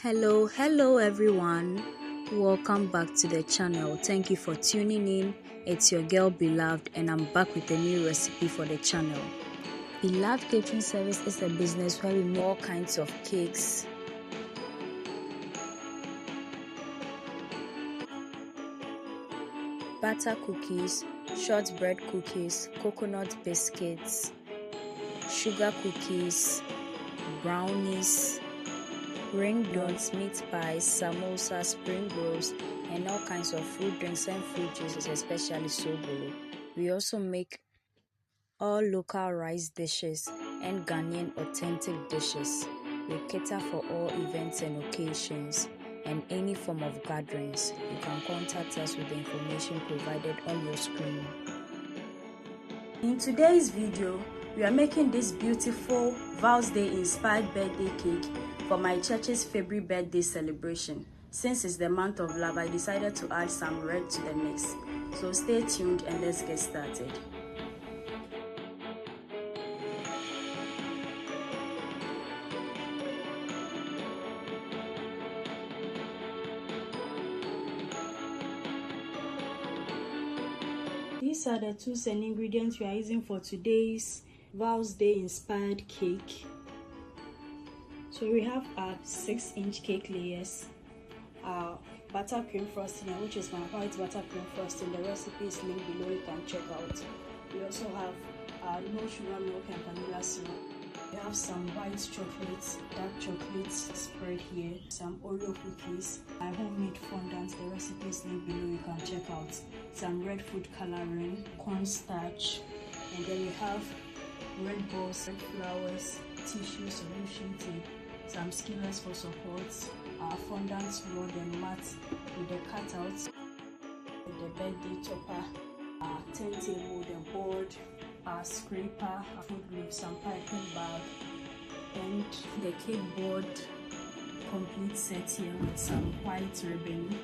Hello everyone. Welcome back to the channel. Thank you for tuning in. It's your girl Beloved and I'm back with a new recipe for the channel. Beloved Catering Service is a business where we make all kinds of cakes, butter cookies, shortbread cookies, coconut biscuits, sugar cookies, brownies, ring donuts, meat pies, samosas, spring rolls, and all kinds of fruit drinks and fruit juices, especially sobolo. We also make all local rice dishes and Ghanaian authentic dishes. We cater for all events and occasions and any form of gatherings. You can contact us with the information provided on your screen. In today's video, we are making this beautiful Val's Day inspired birthday cake for my church's February birthday celebration. Since it's the month of love, I decided to add some red to the mix. So stay tuned and let's get started. These are the tools and ingredients we are using for today's Val's Day inspired cake. So we have our 6-inch cake layers, our buttercream frosting, which is my white buttercream frosting. The recipe is linked below, you can check out. We also have our no sugar milk and vanilla syrup. We have some white chocolate, dark chocolate spread here, some Oreo cookies, my homemade fondant. The recipe is linked below, you can check out. Some red food coloring, cornstarch, and then we have red balls, red flowers, tissue, solution tape, some skillets for support, our fondant rod and mat with the cutouts, the birthday topper, our turntable, the board, our scraper, our food glue, some piping bag, and the cake board complete set here with some white ribbon.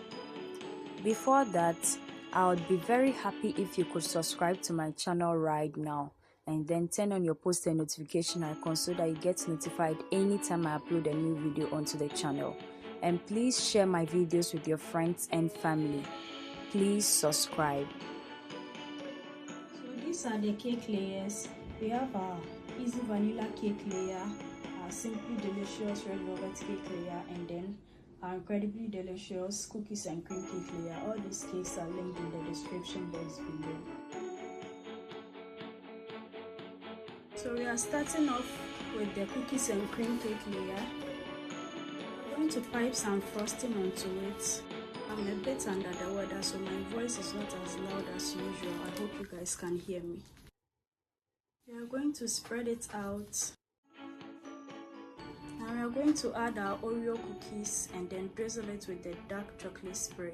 Before that, I would be very happy if you could subscribe to my channel right now and then turn on your post and notification icon so that you get notified anytime I upload a new video onto the channel. And please share my videos with your friends and family. Please subscribe. So these are the cake layers. We have our easy vanilla cake layer, our simply delicious red velvet cake layer, and then our incredibly delicious cookies and cream cake layer. All these cakes are linked in the description box below. So we are starting off with the cookies and cream cake layer. I'm going to pipe some frosting onto it. I'm a bit under the weather, so my voice is not as loud as usual. I hope you guys can hear me. We are going to spread it out. Now we are going to add our Oreo cookies and then drizzle it with the dark chocolate spread.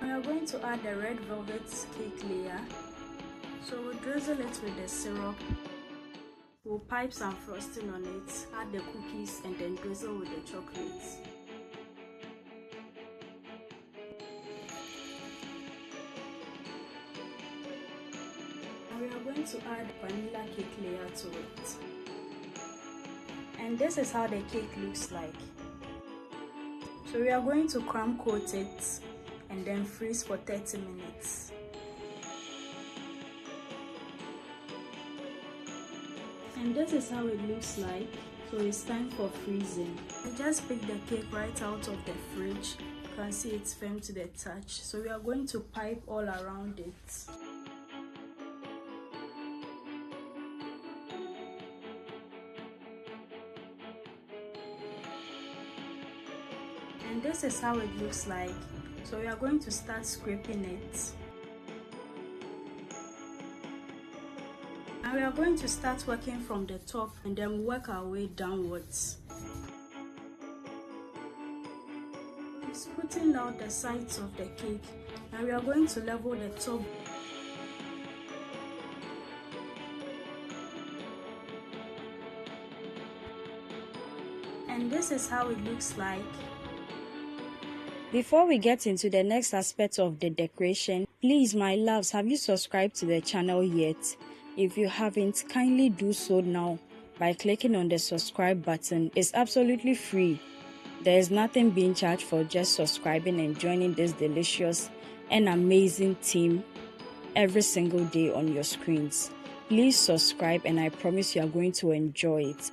We are going to add the red velvet cake layer. So we'll drizzle it with the syrup. We'll pipe some frosting on it, add the cookies, and then drizzle with the chocolates. We are going to add vanilla cake layer to it. And this is how the cake looks like. So we are going to crumb coat it and then freeze for 30 minutes. And this is how it looks like. So it's time for freezing. I just picked the cake right out of the fridge. You can see it's firm to the touch. So we are going to pipe all around it. And this is how it looks like. So we are going to start scraping it. And we are going to start working from the top and then work our way downwards. It's putting out the sides of the cake. And we are going to level the top. And this is how it looks like. Before we get into the next aspect of the decoration, please my loves, have you subscribed to the channel yet? If you haven't, kindly do so now by clicking on the subscribe button. It's absolutely free. There is nothing being charged for just subscribing and joining this delicious and amazing team every single day on your screens. Please subscribe and I promise you are going to enjoy it.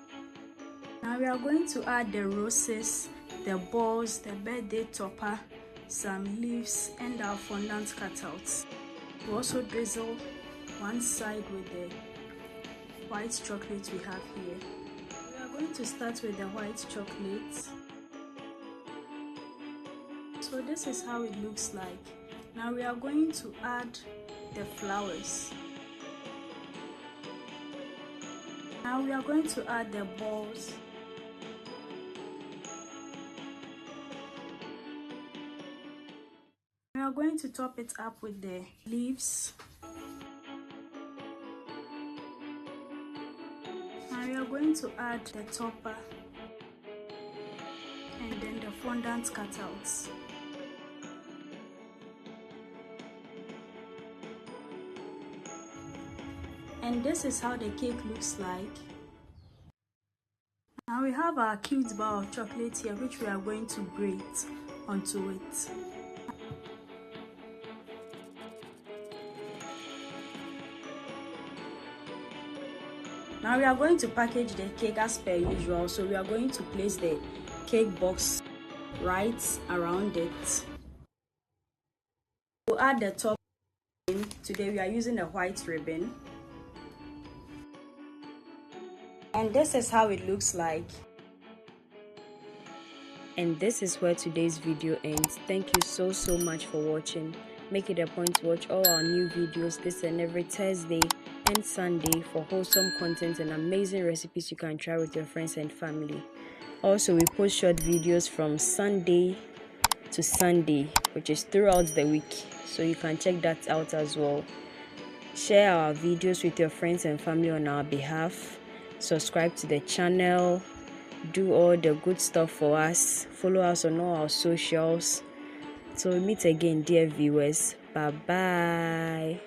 Now we are going to add the roses, the balls, the birthday topper, some leaves and our fondant cutouts. We also drizzle one side with the white chocolate we have here. We are going to start with the white chocolate. So this is how it looks like. Now we are going to add the flowers. Now we are going to add the balls. We are going to top it up with the leaves. Now we are going to add the topper and then the fondant cutouts. And this is how the cake looks like. Now we have our cute bar of chocolate here, which we are going to grate onto it. Now we are going to package the cake as per usual. So we are going to place the cake box right around it. We'll add the top. Today we are using a white ribbon. And this is how it looks like. And this is where today's video ends. Thank you so much for watching. Make it a point to watch all our new videos this and every Thursday and Sunday for wholesome content and amazing recipes you can try with your friends and family. Also, we post short videos from Sunday to Sunday, which is throughout the week, so you can check that out as well. Share our videos with your friends and family on our behalf. Subscribe to the channel, do all the good stuff for us, follow us on all our socials. So we meet again, dear viewers. Bye bye.